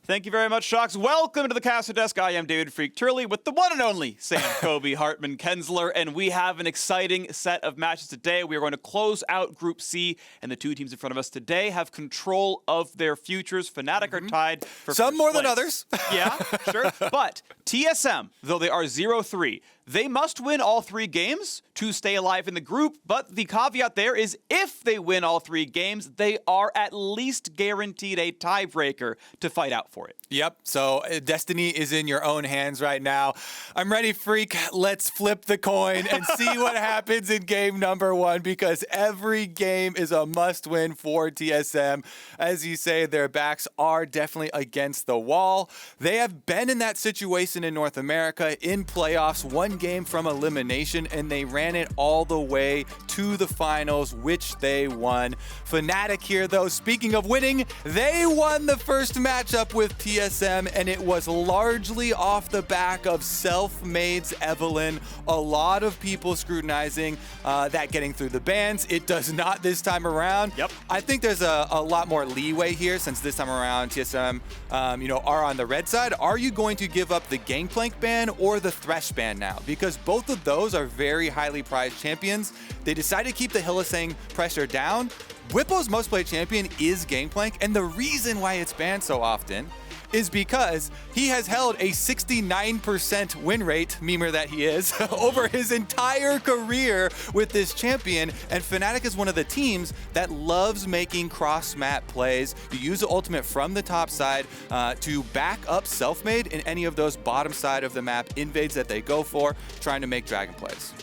Thank you very much, Shocks. Welcome to the Caster Desk. I am David Freak Turley with the one and only Sam Kobe Hartman Kensler, and we have an exciting set of matches today. We are going to close out Group C, and the two teams in front of us today have control of their futures. Fnatic are tied for some more place. than others. Yeah, sure. But TSM, though they are 0-3, they must win all 3 games to stay alive in the group, but the caveat there is if they win all 3 games, they are at least guaranteed a tiebreaker to fight out for it. Yep, so destiny is in your own hands right now. I'm ready, Freak. Let's flip the coin and see what happens in game number 1, because every game is a must-win for TSM. As you say, their backs are definitely against the wall. They have been in that situation in North America in playoffs, 1 game from elimination, and they ran it all the way to the finals, which they won. Fnatic here, though, speaking of winning, they won the first matchup with TSM, and it was largely off the back of Selfmade's Evelynn. A lot of people scrutinizing that getting through the bans. It does not this time around. Yep. I think there's a lot more leeway here, since this time around TSM are on the red side. Are you going to give up the Gangplank ban or the Thresh ban now? Because both of those are very highly prized champions. They decided to keep the Hylissang pressure down. Bwipo's most played champion is Gangplank, and the reason why it's banned so often is because he has held a 69% win rate, memer that he is, over his entire career with this champion. And Fnatic is one of the teams that loves making cross-map plays. You use the ultimate from the top side to back up Selfmade in any of those bottom side of the map invades that they go for, trying to make dragon plays.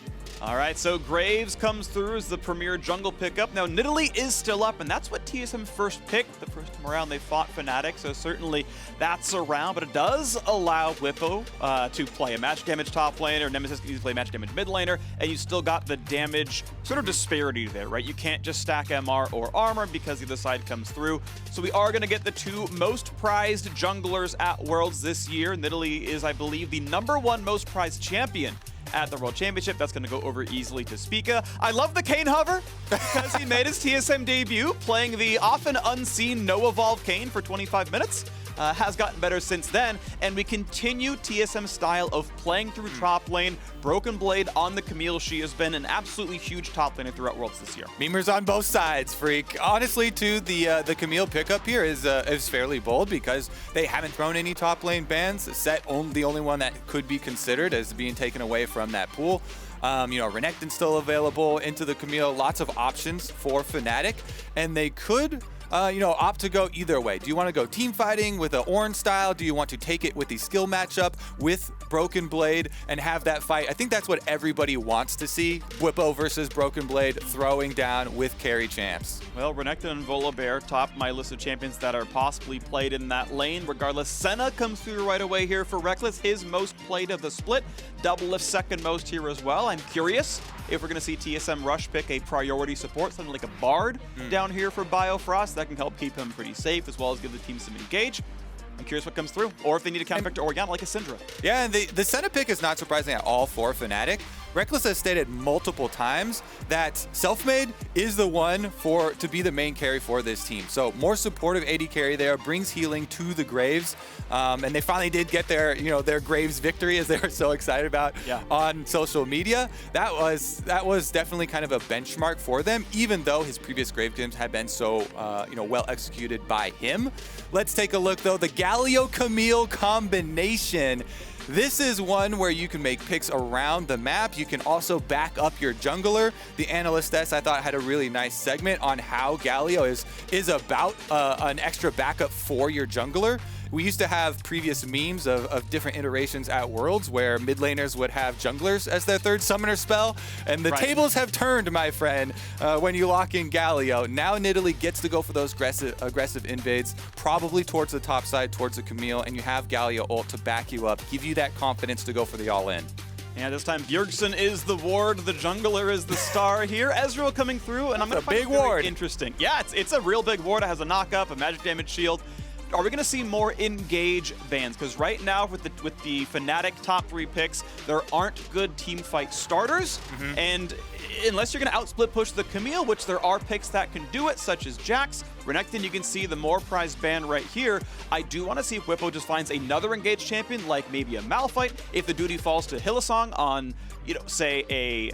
All right, so Graves comes through as the premier jungle pickup. Now, Nidalee is still up, and that's what TSM first picked. The first time around, they fought Fnatic, so certainly that's around. But it does allow Bwipo to play a match damage top laner. Nemesis can play match damage mid laner, and you still got the damage sort of disparity there, right? You can't just stack MR or armor because the other side comes through. So we are going to get the 2 most prized junglers at Worlds this year. Nidalee is, I believe, the #1 most prized champion at the World Championship. That's going to go over easily to Spica. I love the Kayn hover because he made his TSM debut playing the often unseen no-evolve Kayn for 25 minutes. Has gotten better since then, and we continue TSM style of playing through top lane. Broken Blade on the Camille. She has been an absolutely huge top laner throughout Worlds this year. Memers on both sides, Freak. Honestly, too, the Camille pickup here is fairly bold because they haven't thrown any top lane bans. Set the only one that could be considered as being taken away from that pool. Renekton's still available into the Camille. Lots of options for Fnatic, and they could opt to go either way. Do you want to go team fighting with an Ornn style? Do you want to take it with the skill matchup with Broken Blade and have that fight? I think that's what everybody wants to see. Bwipo versus Broken Blade throwing down with carry champs. Well, Renekton and Volibear top my list of champions that are possibly played in that lane. Regardless, Senna comes through right away here for Rekkles, his most played of the split. Doublelift second most here as well. I'm curious if we're going to see TSM rush pick a priority support, something like a Bard down here for Biofrost. That can help keep him pretty safe as well as give the team some engage. I'm curious what comes through, or if they need to counter pick to Orianna like a Syndra. Yeah, and the Senna pick is not surprising at all for Fnatic. Rekkles has stated multiple times that Selfmade is the one to be the main carry for this team. So more supportive AD carry there, brings healing to the Graves, and they finally did get their Graves victory, as they were so excited about on social media. That was definitely kind of a benchmark for them, even though his previous Grave games had been so well executed by him. Let's take a look though. The Galio Camille combination. This is one where you can make picks around the map. You can also back up your jungler. The Analystess, I thought, had a really nice segment on how Galio is about an extra backup for your jungler. We used to have previous memes of different iterations at Worlds where mid laners would have junglers as their third summoner spell, and the tables have turned, my friend, when you lock in Galio. Now Nidalee gets to go for those aggressive invades, probably towards the top side, towards the Camille, and you have Galio ult to back you up, give you that confidence to go for the all-in. Yeah, this time Bjergsen is the ward, the jungler is the star here. Ezreal coming through, and I'm going to find it very interesting. Yeah, it's a real big ward. It has a knock-up, a magic damage shield. Are we going to see more engage bans? Because right now, with the Fnatic top 3 picks, there aren't good team fight starters. And unless you're going to outsplit push the Camille, which there are picks that can do it, such as Jax, Renekton, you can see the more prized band right here. I do want to see if Bwipo just finds another engaged champion, like maybe a Malphite, if the duty falls to Hylissang on, you know, say a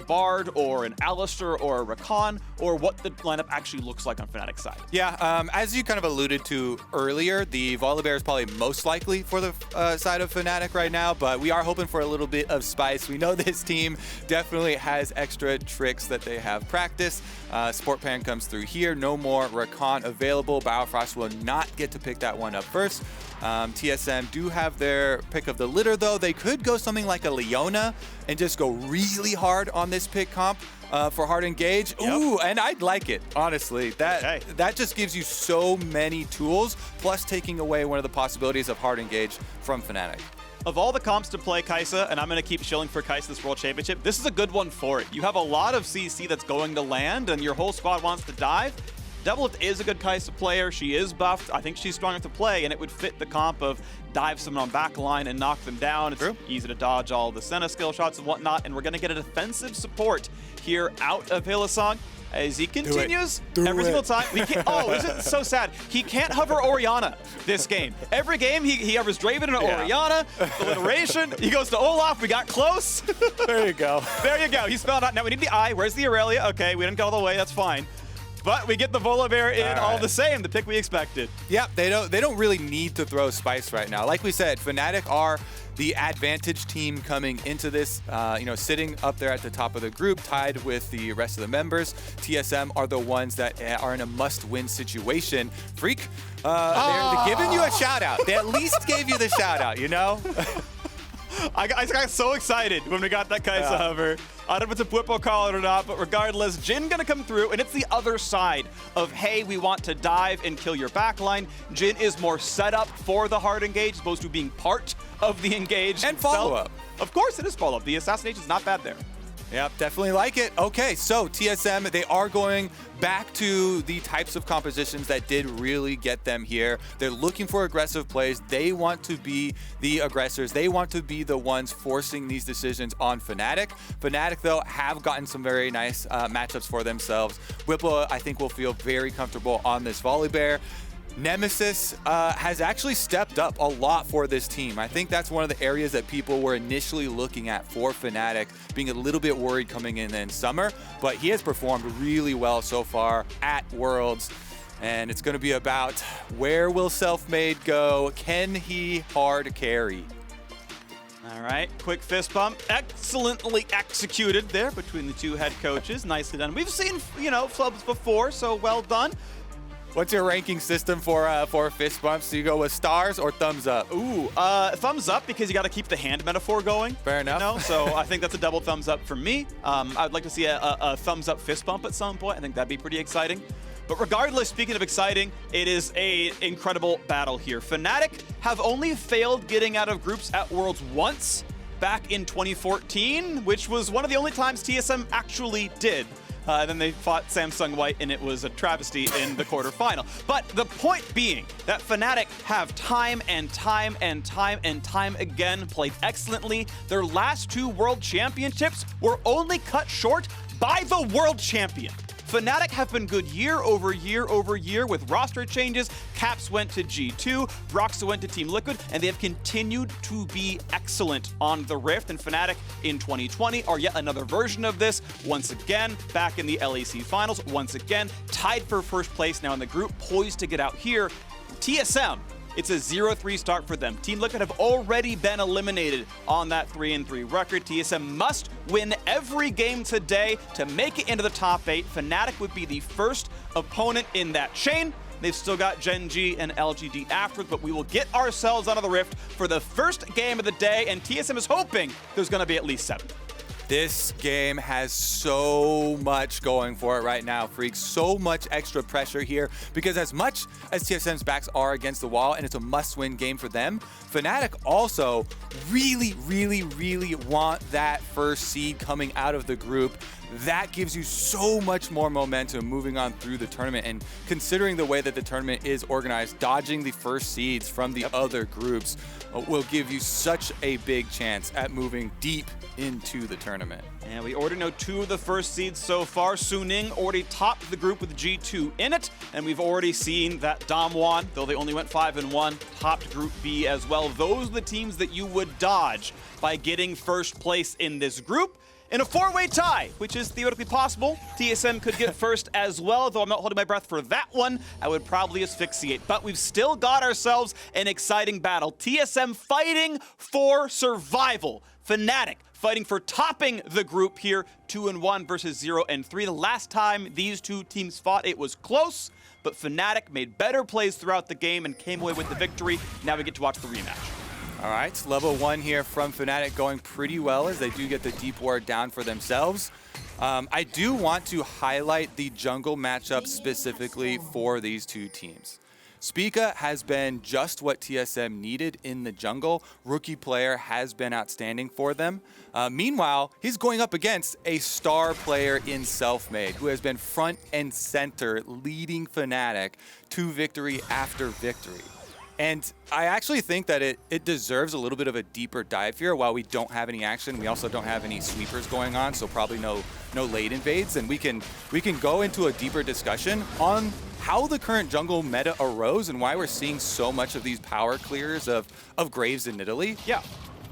Bard or an Alistar or a Rakan, or what the lineup actually looks like on Fnatic's side. Yeah, as you kind of alluded to earlier, the Volibear is probably most likely for the side of Fnatic right now, but we are hoping for a little bit of spice. We know this team definitely has extra tricks that they have practiced. Sport Pan comes through here. No more Rakan available. Biofrost will not get to pick that one up first. TSM do have their pick of the litter, though. They could go something like a Leona and just go really hard on this pick comp for hard engage. Yep. Ooh, and I'd like it, honestly. That just gives you so many tools, plus taking away one of the possibilities of hard engage from Fnatic. Of all the comps to play Kai'Sa, and I'm going to keep shilling for Kai'Sa this World Championship, this is a good one for it. You have a lot of CC that's going to land, and your whole squad wants to dive. Doublelift is a good Kai'Sa player. She is buffed. I think she's strong enough to play, and it would fit the comp of dive someone on back line and knock them down. It's True. easy to dodge all the Senna skill shots and whatnot, and we're going to get a defensive support here out of Hylissang. As he continues every single time. We can't, oh, isn't it so sad? He can't hover Orianna this game. Every game, he hovers Draven and Orianna. Alliteration. He goes to Olaf. We got close. There you go. There you go. He spelled out. Now we need the I. Where's the Aurelia? Okay, we didn't go all the way. That's fine. But we get the Volibear in all the same, the pick we expected. Yep, they don't really need to throw spice right now. Like we said, Fnatic are the advantage team coming into this, you know, sitting up there at the top of the group, tied with the rest of the members. TSM are the ones that are in a must-win situation. Freak, they're giving you a shout-out. They at least gave you the shout-out, you know? I got so excited when we got that Kai'Sa hover. I don't know if it's a Bwipo call or not, but regardless, Jhin gonna come through, and it's the other side of, hey, we want to dive and kill your backline. Jhin is more set up for the hard engage, opposed to being part of the engage. And follow-up. Of course it is follow-up. The assassination's not bad there. Yep, definitely like it. Okay, so TSM, they are going back to the types of compositions that did really get them here. They're looking for aggressive plays. They want to be the aggressors. They want to be the ones forcing these decisions on Fnatic. Fnatic, though, have gotten some very nice matchups for themselves. Bwipo, I think, will feel very comfortable on this Volibear. Nemesis has actually stepped up a lot for this team. I think that's one of the areas that people were initially looking at for Fnatic, being a little bit worried coming in summer, but he has performed really well so far at Worlds. And it's going to be about where will Selfmade go? Can he hard carry? All right, quick fist bump. Excellently executed there between the two head coaches. Nicely done. We've seen, you know, flubs before, so well done. What's your ranking system for fist bumps? Do you go with stars or thumbs up? Ooh, thumbs up, because you got to keep the hand metaphor going. Fair enough. You know? So I think that's a double thumbs up for me. I'd like to see a thumbs up fist bump at some point. I think that'd be pretty exciting. But regardless, speaking of exciting, it is an incredible battle here. Fnatic have only failed getting out of groups at Worlds once back in 2014, which was one of the only times TSM actually did. Then they fought Samsung White, and it was a travesty in the quarterfinal. But the point being that Fnatic have time and time and time and time again played excellently. Their last two World Championships were only cut short by the World Champion. Fnatic have been good year over year over year with roster changes. Caps went to G2, Broxah went to Team Liquid, and they have continued to be excellent on the Rift. And Fnatic in 2020 are yet another version of this. Once again, back in the LEC Finals. Once again, tied for first place now in the group, poised to get out here. TSM, it's a 0-3 start for them. Team Liquid have already been eliminated on that 3-3 record. TSM must win every game today to make it into the top 8. Fnatic would be the first opponent in that chain. They've still got Gen G and LGD afterwards, but we will get ourselves out of the Rift for the first game of the day, and TSM is hoping there's going to be at least 7. This game has so much going for it right now, freaks. So much extra pressure here, because as much as TSM's backs are against the wall and it's a must-win game for them, Fnatic also really, really, really want that first seed coming out of the group. that gives you so much more momentum moving on through the tournament. And considering the way that the tournament is organized, dodging the first seeds from the other groups will give you such a big chance at moving deep into the tournament. And we already know 2 of the first seeds so far. Suning already topped the group with G2 in it, and we've already seen that Damwon, though they only went 5-1, topped Group B as well. Those are the teams that you would dodge by getting first place in this group. In a 4-way tie, which is theoretically possible, TSM could get first as well, though I'm not holding my breath for that one. I would probably asphyxiate. But we've still got ourselves an exciting battle. TSM fighting for survival. Fnatic fighting for topping the group here, 2-1 versus 0-3. The last time these two teams fought, it was close, but Fnatic made better plays throughout the game and came away with the victory. Now we get to watch the rematch. All right, level 1 here from Fnatic going pretty well as they do get the deep ward down for themselves. I do want to highlight the jungle matchup specifically for these two teams. Spica has been just what TSM needed in the jungle. Rookie player has been outstanding for them. Meanwhile, he's going up against a star player in Selfmade who has been front and center leading Fnatic to victory after victory. And I actually think that it deserves a little bit of a deeper dive here. While we don't have any action, we also don't have any sweepers going on, so probably no late invades. And we can go into a deeper discussion on how the current jungle meta arose and why we're seeing so much of these power clears of Graves and Nidalee. Yeah.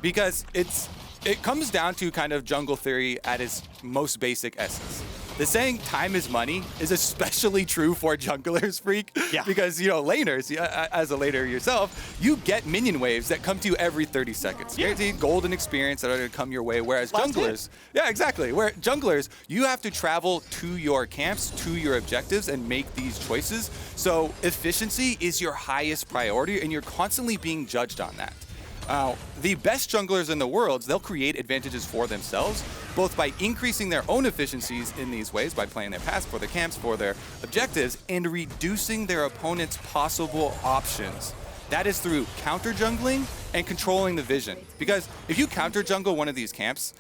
Because it comes down to kind of jungle theory at its most basic essence. The saying time is money is especially true for junglers, Freak. Yeah. Because, you know, laners, as a laner yourself, you get minion waves that come to you every 30 seconds. Yeah. Guaranteed golden experience that are going to come your way, whereas junglers, yeah, exactly. Where junglers, you have to travel to your camps, to your objectives, and make these choices. So efficiency is your highest priority, and you're constantly being judged on that. The best junglers in the world, they'll create advantages for themselves, both by increasing their own efficiencies in these ways, by playing their paths for their camps, for their objectives, and reducing their opponent's possible options. That is through counter jungling and controlling the vision. Because if you counter jungle one of these camps,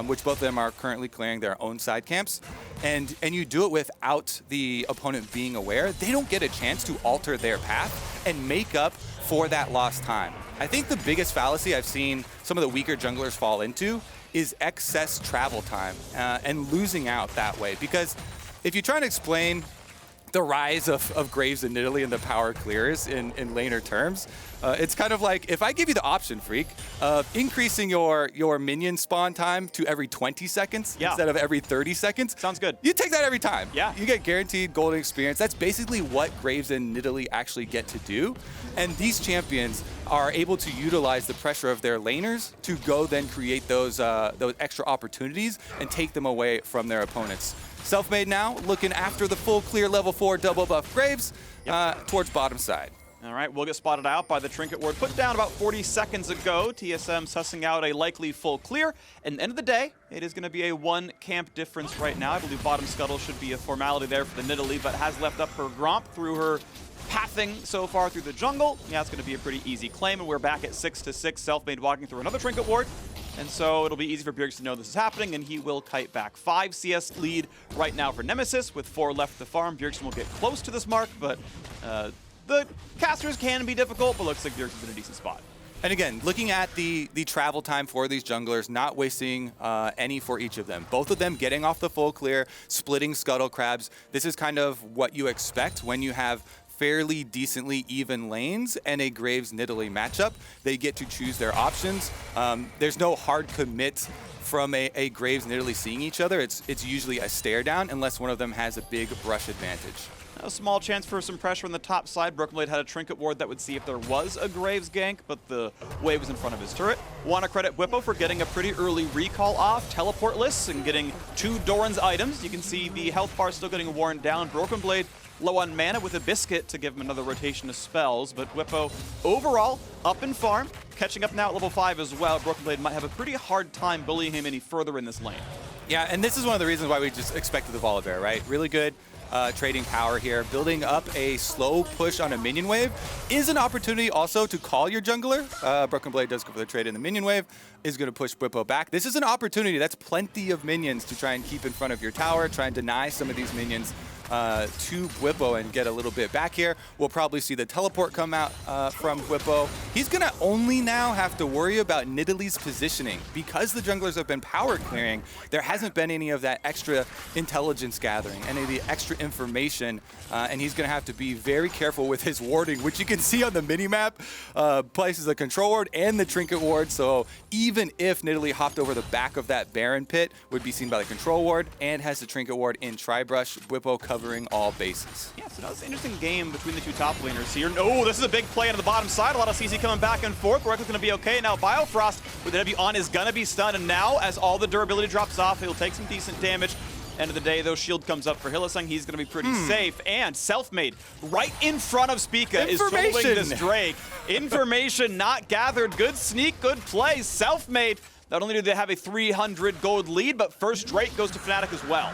which both of them are currently clearing their own side camps, and you do it without the opponent being aware, they don't get a chance to alter their path and make up for that lost time. I think the biggest fallacy I've seen some of the weaker junglers fall into is excess travel time and losing out that way. Because if you try to explain the rise of Graves and Nidalee and the power clears in laner terms, it's kind of like if I give you the option, Freak, of increasing your minion spawn time to every 20 seconds instead of every 30 seconds. Sounds good. You take that every time. Yeah. You get guaranteed golden experience. That's basically what Graves and Nidalee actually get to do. And these champions are able to utilize the pressure of their laners to go then create those extra opportunities and take them away from their opponents. Selfmade now looking after the full clear level 4 double buff Graves towards bottom side. All right, we'll get spotted out by the trinket ward put down about 40 seconds ago. TSM sussing out a likely full clear. At the end of the day, it is going to be a 1 camp difference right now. I believe bottom scuttle should be a formality there for the Nidalee, but has left up her Gromp through her pathing so far through the jungle. Yeah, it's going to be a pretty easy claim, and we're back at 6-6. Selfmade walking through another trinket ward. And so it'll be easy for Bjergsen to know this is happening, and he will kite back. 5 CS lead right now for Nemesis, with 4 left to farm. Bjergsen will get close to this mark, but the casters can be difficult, but looks like Bjergsen's in a decent spot. And again, looking at the travel time for these junglers, not wasting any for each of them. Both of them getting off the full clear, splitting scuttle crabs. This is kind of what you expect when you have fairly decently even lanes and a Graves Nidalee matchup. They get to choose their options. There's no hard commit from a Graves Nidalee seeing each other. It's usually a stare down unless one of them has a big rush advantage. A small chance for some pressure on the top side. Brokenblade had a trinket ward that would see if there was a Graves gank, but the wave was in front of his turret. Want to credit Bwipo for getting a pretty early recall off, teleportless, and getting 2 Doran's items. You can see the health bar still getting worn down. Brokenblade low on mana with a biscuit to give him another rotation of spells, but Bwipo overall up in farm, catching up now at level 5 as well. Brokenblade might have a pretty hard time bullying him any further in this lane. Yeah, and this is one of the reasons why we just expected the Volibear, right? Really good trading power here. Building up a slow push on a minion wave is an opportunity also to call your jungler. Broken Blade does go for the trade in the minion wave, is going to push Bwipo back. This is an opportunity. That's plenty of minions to try and keep in front of your tower, try and deny some of these minions to Bwipo and get a little bit back here. We'll probably see the teleport come out from Bwipo. He's going to only now have to worry about Nidalee's positioning. Because the junglers have been power clearing, there hasn't been any of that extra intelligence gathering, any of the extra information, and he's going to have to be very careful with his warding, which you can see on the minimap, places a control ward and the trinket ward, so even if Nidalee hopped over the back of that Baron pit, would be seen by the control ward and has the trinket ward in Tribrush, Bwipo covering all bases. Yeah, so that was an interesting game between the two top laners here. Oh, this is a big play into the bottom side. A lot of CC coming back and forth. Rekkles going to be okay. Now Biofrost with the W on is going to be stunned, and now as all the durability drops off, he'll take some decent damage. End of the day, though, shield comes up for Hylissang. He's going to be pretty safe. And Selfmade, right in front of Spica, is trolling this Drake. Information not gathered. Good sneak, good play. Selfmade, not only do they have a 300 gold lead, but first Drake goes to Fnatic as well.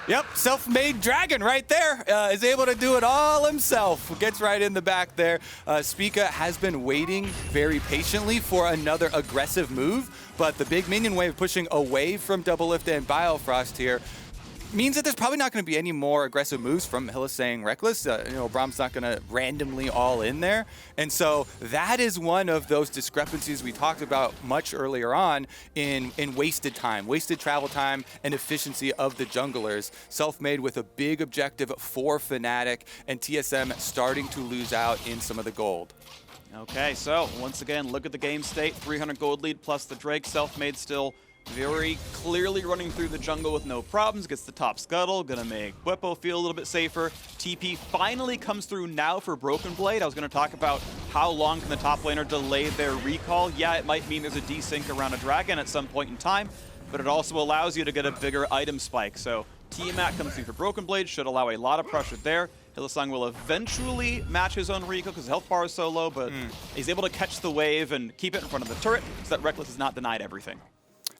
Yep, self-made dragon right there is able to do it all himself. Gets right in the back there. Spica has been waiting very patiently for another aggressive move, but the big minion wave pushing away from Doublelift and Biofrost here means that there's probably not going to be any more aggressive moves from Hylissang Rekkles. Braum's not going to randomly all in there. And so that is one of those discrepancies we talked about much earlier on in wasted time, wasted travel time, and efficiency of the junglers. Selfmade with a big objective for Fnatic, and TSM starting to lose out in some of the gold. Okay, so once again, look at the game state. 300 gold lead plus the Drake. Selfmade still very clearly running through the jungle with no problems. Gets the top scuttle, gonna make Bwipo feel a little bit safer. TP finally comes through now for Broken Blade. I was gonna talk about how long can the top laner delay their recall. Yeah, it might mean there's a desync around a dragon at some point in time, but it also allows you to get a bigger item spike. So Tiamat comes through for Broken Blade, should allow a lot of pressure there. Hylissang will eventually match his own recall because health bar is so low, but he's able to catch the wave and keep it in front of the turret so that Rekkles is not denied everything.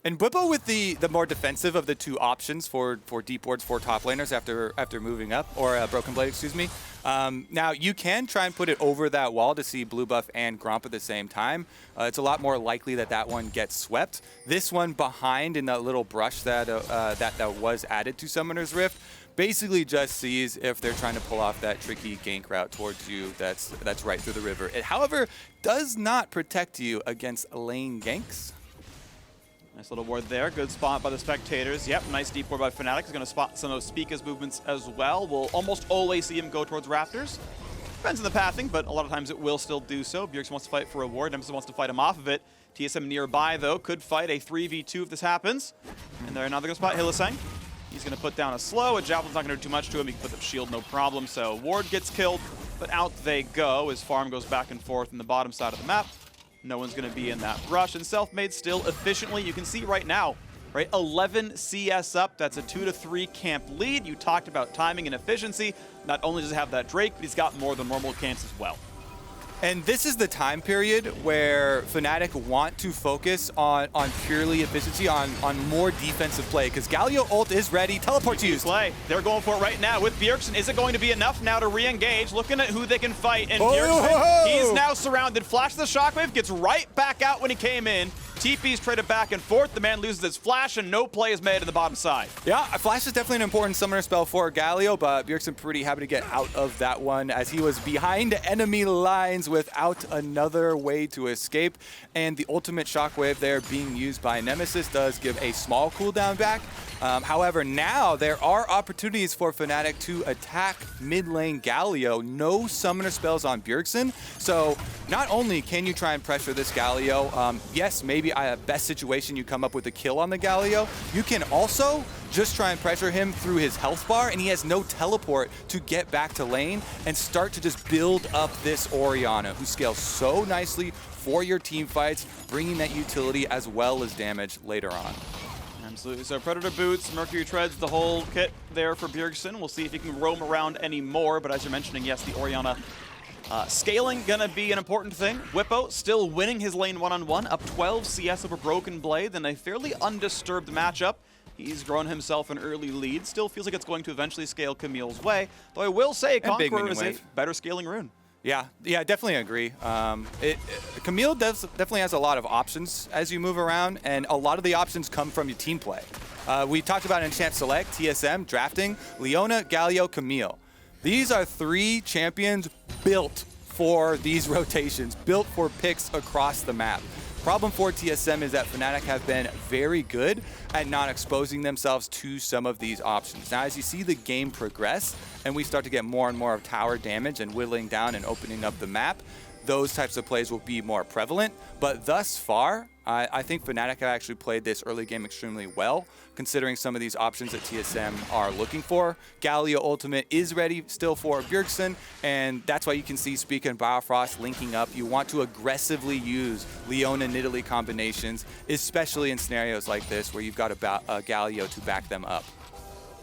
And Bwipo with the more defensive of the two options for deep wards for top laners after moving up, or Broken Blade, excuse me. Now, you can try and put it over that wall to see blue buff and Gromp at the same time. It's a lot more likely that that one gets swept. This one behind in that little brush that was added to Summoner's Rift basically just sees if they're trying to pull off that tricky gank route towards you that's right through the river. It, however, does not protect you against lane ganks. Nice little ward there. Good spot by the spectators. Yep, nice deep ward by Fnatic. He's going to spot some of Spica's movements as well. We'll almost always see him go towards Raptors. Depends on the pathing, but a lot of times it will still do so. Bjergsen wants to fight for a ward. Nemesis wants to fight him off of it. TSM nearby, though, could fight a 3v2 if this happens. And they're now going to spot Hylissang. He's going to put down a slow. A Javelin's not going to do too much to him. He can put the shield, no problem. So ward gets killed, but out they go as farm goes back and forth in the bottom side of the map. No one's going to be in that rush, and Selfmade still efficiently, you can see right now, right, 11 CS up. That's a 2-3 camp lead. You talked about timing and efficiency. Not only does he have that Drake, but he's got more than normal camps as well. And this is the time period where Fnatic want to focus on purely efficiency, on more defensive play, because Galio ult is ready, teleport's used. Play. They're going for it right now with Bjergsen. Is it going to be enough now to re-engage? Looking at who they can fight, and Bjergsen, he's now surrounded. Flash the shockwave, gets right back out when he came in. TP's traded back and forth. The man loses his flash, and no play is made to the bottom side. Yeah, flash is definitely an important summoner spell for Galio, but Bjergsen pretty happy to get out of that one as he was behind enemy lines without another way to escape. And the ultimate shockwave there being used by Nemesis does give a small cooldown back. However, now there are opportunities for Fnatic to attack mid lane Galio. No summoner spells on Bjergsen. So not only can you try and pressure this Galio, yes, maybe a best situation you come up with a kill on the Galio. You can also just try and pressure him through his health bar, and he has no teleport to get back to lane and start to just build up this Orianna, who scales so nicely for your team fights, bringing that utility as well as damage later on. Absolutely. So Predator boots, Mercury treads, the whole kit there for Bjergsen. We'll see if he can roam around any more, but as you're mentioning, yes, the Orianna scaling gonna be an important thing. Bwipo still winning his lane one-on-one, up 12 CS over Broken Blade, and a fairly undisturbed matchup. He's grown himself an early lead. Still feels like it's going to eventually scale Camille's way. Though I will say Conqueror is a better scaling rune. Yeah, definitely agree. Camille definitely has a lot of options as you move around, and a lot of the options come from your team play. We talked about Enchant Select, TSM, drafting, Leona, Galio, Camille. These are 3 champions built for these rotations, built for picks across the map. Problem for TSM is that Fnatic have been very good at not exposing themselves to some of these options. Now, as you see the game progress and we start to get more and more of tower damage and whittling down and opening up the map, those types of plays will be more prevalent. But thus far, I think Fnatic have actually played this early game extremely well, considering some of these options that TSM are looking for. Galio ultimate is ready still for Bjergsen, and that's why you can see Spica and Biofrost linking up. You want to aggressively use Leona Nidalee combinations, especially in scenarios like this where you've got a Galio to back them up.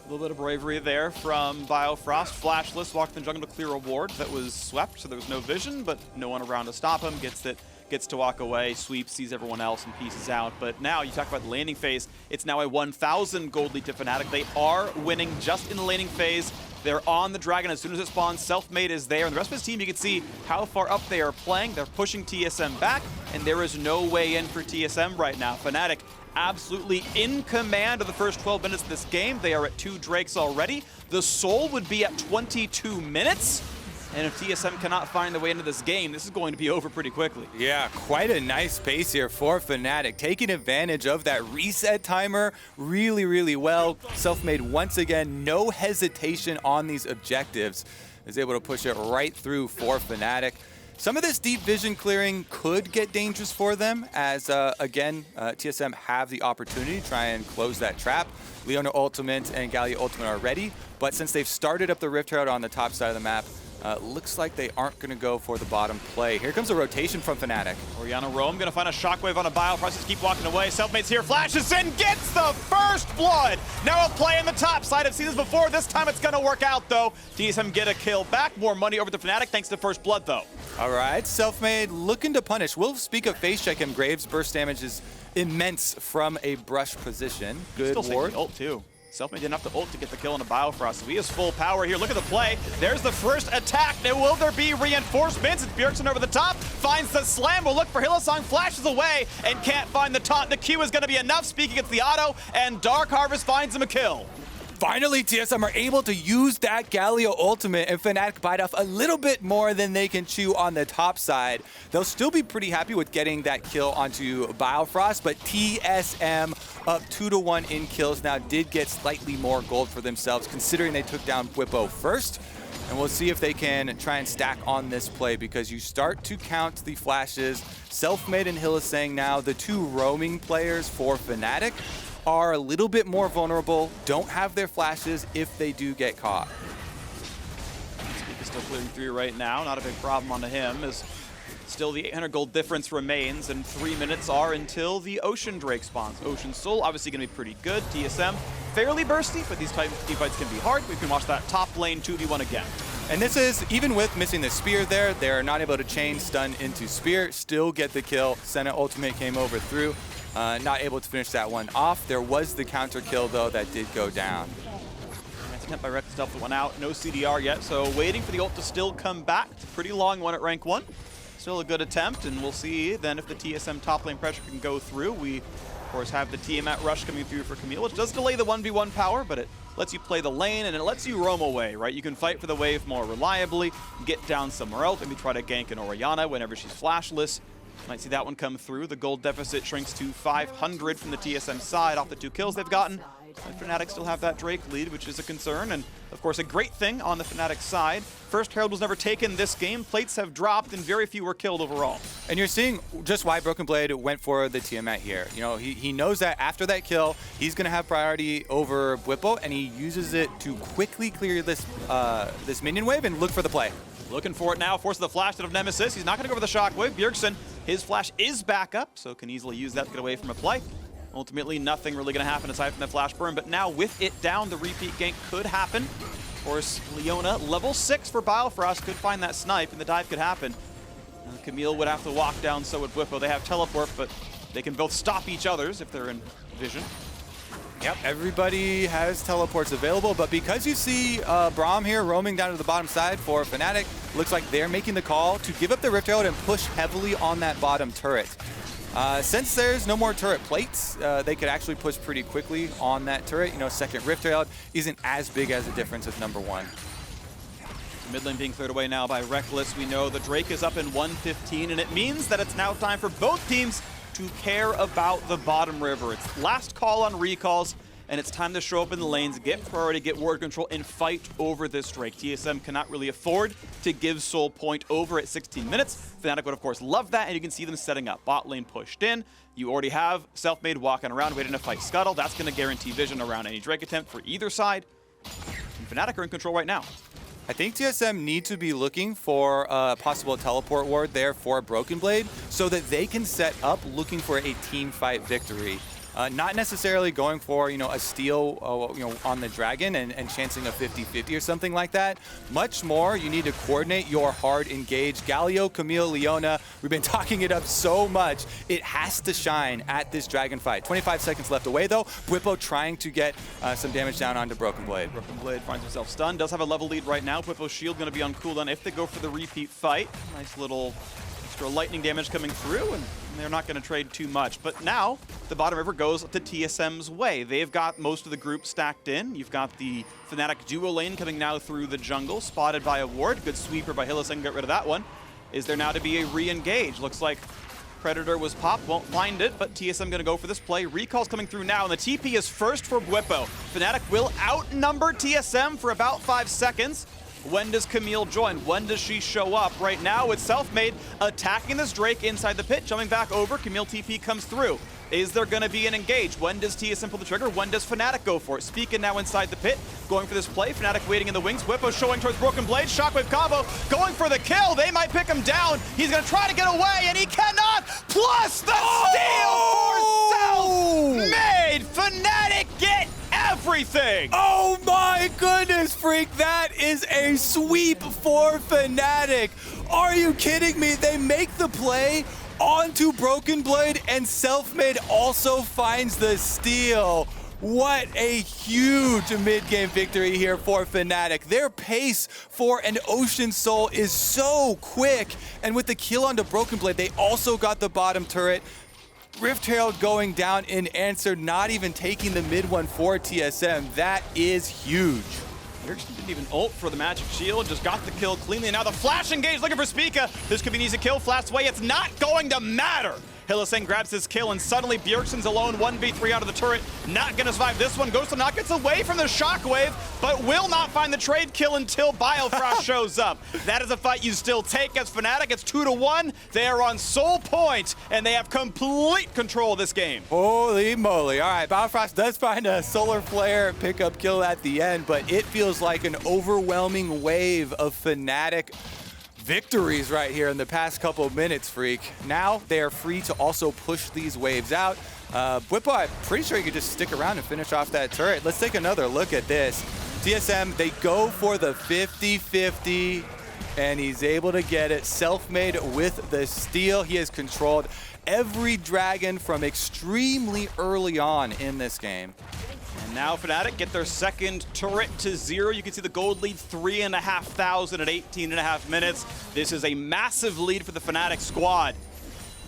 A little bit of bravery there from Biofrost. Flashless, walked in the jungle to clear a ward that was swept, so there was no vision, but no one around to stop him. Gets to walk away, sweeps, sees everyone else, and pieces out. But now, you talk about the laning phase, it's now a 1,000 gold lead to Fnatic. They are winning just in the laning phase. They're on the dragon as soon as it spawns. Selfmade is there, and the rest of his team, you can see how far up they are playing. They're pushing TSM back, and there is no way in for TSM right now. Fnatic absolutely in command of the first 12 minutes of this game. They are at 2 Drakes already. The Soul would be at 22 minutes. And if TSM cannot find the way into this game, this is going to be over pretty quickly. Yeah, quite a nice pace here for Fnatic, taking advantage of that reset timer really, really well. Selfmade once again, no hesitation on these objectives, is able to push it right through for Fnatic. Some of this deep vision clearing could get dangerous for them as, again, TSM have the opportunity to try and close that trap. Leona ultimate and Galio ultimate are ready, but since they've started up the Rift Herald on the top side of the map, looks like they aren't going to go for the bottom play. Here comes a rotation from Fnatic. Orianna Roam going to find a shockwave on a Biofrost. Just keep walking away. Selfmade's here, flashes in, gets the first blood. Now a play in the top side. I've seen this before. This time it's going to work out, though. TSM get a kill back. More money over to Fnatic thanks to first blood, though. All right, Selfmade looking to punish. Will Spica face check him. Graves' burst damage is immense from a brush position. Good still ward. The ult, too. Selfmade didn't have to ult to get the kill on a Biofrost, so he has full power here. Look at the play. There's the first attack. Now, will there be reinforcements? It's Bjergsen over the top, finds the slam. We'll look for Hylissang, flashes away, and can't find the taunt. The Q is going to be enough. Speaking gets the auto, and Dark Harvest finds him a kill. Finally, TSM are able to use that Galio ultimate, and Fnatic bite off a little bit more than they can chew on the top side. They'll still be pretty happy with getting that kill onto Biofrost, but TSM up 2-1 in kills now did get slightly more gold for themselves, considering they took down Bwipo first. And we'll see if they can try and stack on this play, because you start to count the flashes. Selfmade and Hylissang now, the 2 roaming players for Fnatic, are a little bit more vulnerable, don't have their flashes if they do get caught. Spica's still clearing through right now, not a big problem onto him, as still the 800 gold difference remains, and 3 minutes are until the Ocean Drake spawns. Ocean Soul obviously going to be pretty good. TSM fairly bursty, but these type team fights can be hard. We can watch that top lane 2v1 again. And this is, even with missing the spear there, they're not able to chain stun into spear, still get the kill. Senna ultimate came over through. Not able to finish that one off. There was the counter kill, though, that did go down. Nice attempt by Rekkles to help the one out. No CDR yet, so waiting for the ult to still come back. It's a pretty long one at rank 1. Still a good attempt, and we'll see then if the TSM top lane pressure can go through. We, of course, have the Tiamat rush coming through for Camille, which does delay the 1v1 power, but it lets you play the lane, and it lets you roam away, right? You can fight for the wave more reliably, get down somewhere else, maybe try to gank an Orianna whenever she's flashless. Might see that one come through. The gold deficit shrinks to 500 from the TSM side off the 2 kills they've gotten. And Fnatic still have that Drake lead, which is a concern, and of course a great thing on the Fnatic side. First Herald was never taken this game. Plates have dropped, and very few were killed overall. And you're seeing just why Broken Blade went for the Tiamat here. You know, he knows that after that kill, he's going to have priority over Bwipo, and he uses it to quickly clear this this minion wave and look for the play. Looking for it now, forces the flash out of Nemesis. He's not going to go for the shockwave. Bjergsen, his flash is back up, so can easily use that to get away from a play. Ultimately, nothing really going to happen aside from the flash burn, but now with it down, the repeat gank could happen. Of course, Leona, level 6 for Biofrost, could find that snipe, and the dive could happen. Camille would have to walk down, so would Bwipo. They have teleport, but they can both stop each other's if they're in vision. Yep, everybody has teleports available, but because you see Braum here roaming down to the bottom side for Fnatic, looks like they're making the call to give up the Rift Herald and push heavily on that bottom turret. Since there's no more turret plates, they could actually push pretty quickly on that turret. You know, second Rift Herald isn't as big as a difference as number one. Mid lane being cleared away now by Rekkles. We know the Drake is up in 115, and it means that it's now time for both teams to care about the bottom river. It's last call on recalls, and it's time to show up in the lanes, get priority, get ward control, and fight over this Drake. TSM cannot really afford to give Soul Point over at 16 minutes. Fnatic would, of course, love that, and you can see them setting up. Bot lane pushed in. You already have Selfmade walking around, waiting to fight Scuttle. That's going to guarantee vision around any Drake attempt for either side. And Fnatic are in control right now. I think TSM need to be looking for a possible teleport ward there for Broken Blade so that they can set up looking for a team fight victory. Not necessarily going for, you know, a steal on the dragon and chancing a 50-50 or something like that. Much more, you need to coordinate your hard engage. Galio, Camille, Leona, we've been talking it up so much. It has to shine at this dragon fight. 25 seconds left away though. Bwipo trying to get some damage down onto Broken Blade. Broken Blade finds himself stunned. Does have a level lead right now. Bwipo's shield going to be on cooldown if they go for the repeat fight. Nice little extra lightning damage coming through, and they're not going to trade too much. But now the bottom river goes to TSM's way. They've got most of the group stacked in. You've got the Fnatic duo lane coming now through the jungle, spotted by a ward. Good sweeper by Hylissang, get rid of that one. Is there now to be a re-engage? Looks like Predator was popped, won't find it, but TSM going to go for this play. Recall's coming through now, and the TP is first for Bwipo. Fnatic will outnumber TSM for about 5 seconds. When does Camille join? When does she show up? Right now, it's Selfmade attacking this Drake inside the pit, jumping back over. Camille TP comes through. Is there going to be an engage? When does TSM pull the trigger? When does Fnatic go for it? Spica now inside the pit, going for this play. Fnatic waiting in the wings. Bwipo showing towards Broken Blade. Shockwave combo, going for the kill. They might pick him down. He's going to try to get away, and he cannot. Plus the steal for Selfmade. Fnatic get everything! Oh my goodness, Freak! That is a sweep for Fnatic. Are you kidding me? They make the play onto Broken Blade, and Selfmade also finds the steal. What a huge mid-game victory here for Fnatic. Their pace for an Ocean Soul is so quick, and with the kill onto Broken Blade, they also got the bottom turret. Rift Herald going down in answer, not even taking the mid one for TSM. That is huge. Bjergsen didn't even ult for the magic shield, just got the kill cleanly. Now the flash engage looking for Spica. This could be an easy kill. Flash way, it's not going to matter. Hylissang grabs his kill, and suddenly Bjergsen's alone, 1v3 out of the turret. Not gonna survive this one. Goes to knock, gets away from the shockwave, but will not find the trade kill until Biofrost shows up. That is a fight you still take as Fnatic. It's 2-1. They are on Soul Point, and they have complete control of this game. Holy moly. All right, Biofrost does find a solar flare pickup kill at the end, but it feels like an overwhelming wave of Fnatic victories right here in the past couple of minutes, Freak. Now they are free to also push these waves out. Bwipo, I'm pretty sure you could just stick around and finish off that turret. Let's take another look at this. TSM, they go for the 50-50, and he's able to get it. Selfmade with the steal. He has controlled every dragon from extremely early on in this game. And now Fnatic get their second turret to 0. You can see the gold lead 3,500 at 18.5 minutes. This is a massive lead for the Fnatic squad.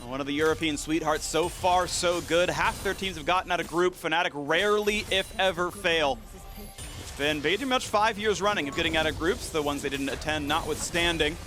One of the European sweethearts, so far so good. Half their teams have gotten out of group. Fnatic rarely, if ever, fail. It's been pretty much 5 years running of getting out of groups, the ones they didn't attend notwithstanding.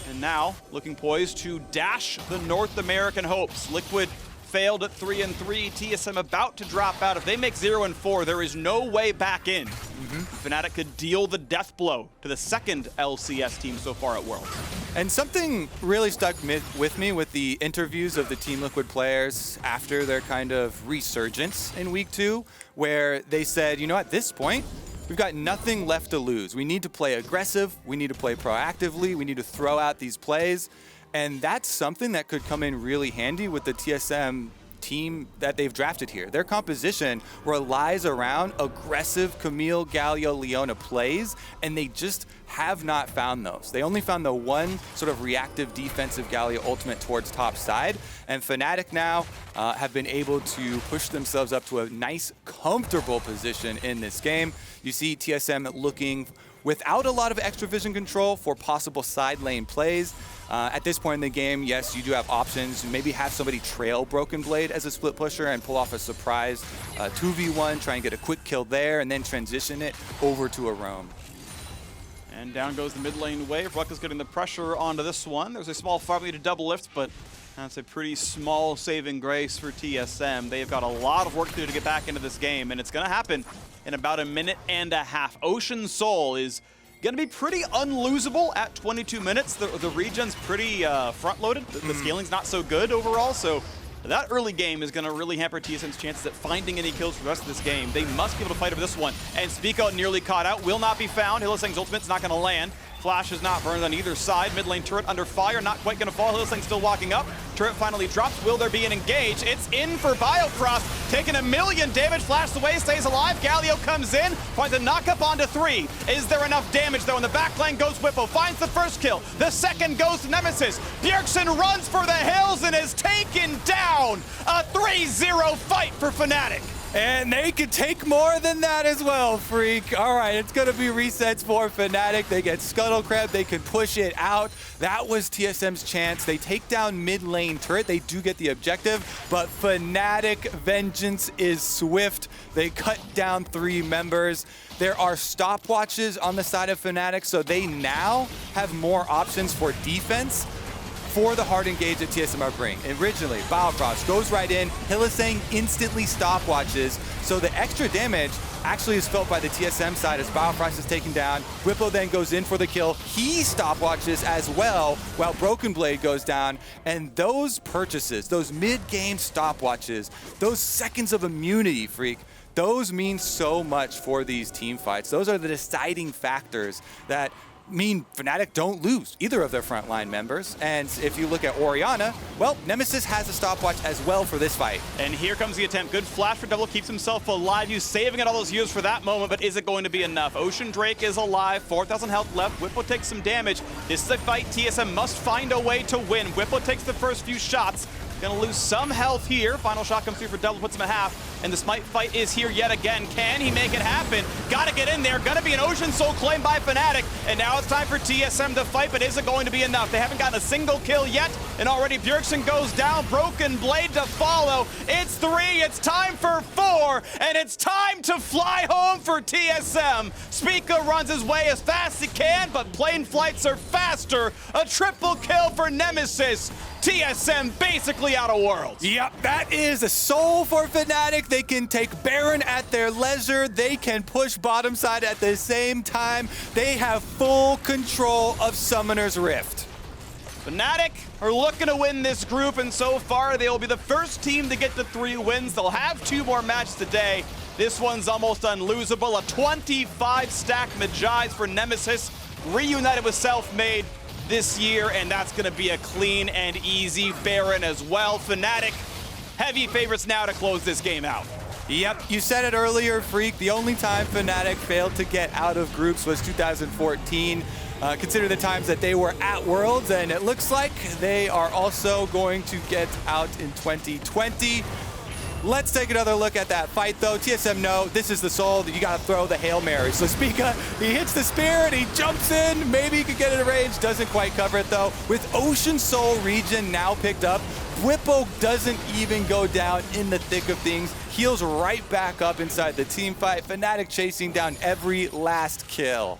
And now, looking poised to dash the North American hopes. Liquid failed at 3-3. TSM about to drop out. If they make 0-4, there is no way back in. Fnatic could deal the death blow to the second LCS team so far at Worlds. And something really stuck with me with the interviews of the Team Liquid players after their kind of resurgence in Week 2, where they said, you know, at this point, we've got nothing left to lose. We need to play aggressive. We need to play proactively. We need to throw out these plays. And that's something that could come in really handy with the TSM team that they've drafted here. Their composition relies around aggressive Camille, Galio, Leona plays, and they just have not found those. They only found the one sort of reactive defensive Galio ultimate towards top side, and Fnatic now have been able to push themselves up to a nice, comfortable position in this game. You see TSM looking without a lot of extra vision control for possible side lane plays. At this point in the game, yes, you do have options. Maybe have somebody trail Broken Blade as a split pusher and pull off a surprise 2v1, try and get a quick kill there, and then transition it over to a roam. And down goes the mid lane wave. Rekkles getting the pressure onto this one. There's a small 5-meter double lift, but that's a pretty small saving grace for TSM. They've got a lot of work to do to get back into this game, and it's going to happen in about a minute and a half. Ocean Soul is going to be pretty unlosable at 22 minutes. The regen's pretty front-loaded. The scaling's not so good overall, so that early game is going to really hamper TSM's chances at finding any kills for the rest of this game. They must be able to fight over this one. And Spica nearly caught out, will not be found. Hylissang's ultimate's not going to land. Flash is not burned on either side. Mid lane turret under fire, not quite going to fall. Hylissang still walking up. Turret finally drops. Will there be an engage? It's in for Biofrost, taking 1 million damage. Flashed away, stays alive. Galio comes in, finds a knockup onto 3. Is there enough damage though? In the back lane goes Bwipo, finds the first kill. The second goes to Nemesis. Bjergsen runs for the hills and is taken down. A 3-0 fight for Fnatic. And they could take more than that as well, Freak. All right, it's going to be resets for Fnatic. They get Scuttle Crab. They can push it out. That was TSM's chance. They take down mid lane turret. They do get the objective, but Fnatic vengeance is swift. They cut down 3 members. There are stopwatches on the side of Fnatic, so they now have more options for defense for the hard engage that TSM are bringing. Originally, Biofrost goes right in, Hylissang instantly stopwatches, so the extra damage actually is felt by the TSM side as Biofrost is taken down. Bwipo then goes in for the kill. He stopwatches as well while Broken Blade goes down, and those purchases, those mid-game stopwatches, those seconds of immunity, Freak, those mean so much for these team fights. Those are the deciding factors that mean Fnatic don't lose either of their frontline members. And if you look at Orianna, well, Nemesis has a stopwatch as well for this fight. And here comes the attempt. Good flash for Double, keeps himself alive. He's saving it all those years for that moment, but is it going to be enough? Ocean Drake is alive, 4,000 health left. Bwipo takes some damage. This is a fight TSM must find a way to win. Bwipo takes the first few shots. Gonna lose some health here. Final shot comes through for Double, puts him at half. And the Smite fight is here yet again. Can he make it happen? Gotta get in there. Gonna be an Ocean Soul claimed by Fnatic. And now it's time for TSM to fight, but is it going to be enough? They haven't gotten a single kill yet. And already Bjergsen goes down. Broken Blade to follow. It's 3. It's time for 4. And it's time to fly home for TSM. Spica runs his way as fast as he can, but plane flights are faster. A triple kill for Nemesis. TSM basically out of worlds. Yep, that is a soul for Fnatic. They can take Baron at their leisure. They can push bottom side at the same time. They have full control of Summoner's Rift. Fnatic are looking to win this group, and so far they will be the first team to get to 3 wins. They'll have 2 more matches today. This one's almost unlosable. A 25 stack Magi's for Nemesis, reunited with Selfmade this year, and that's going to be a clean and easy Baron as well. Fnatic, heavy favorites now to close this game out. Yep, you said it earlier, Freak. The only time Fnatic failed to get out of groups was 2014. Consider the times that they were at Worlds, and it looks like they are also going to get out in 2020. Let's take another look at that fight, though. TSM know this is the soul that you got to throw the Hail Mary. So Spica, he hits the spear and he jumps in. Maybe he could get it in range. Doesn't quite cover it, though. With Ocean Soul region now picked up, Bwipo doesn't even go down in the thick of things. Heals right back up inside the team fight. Fnatic chasing down every last kill.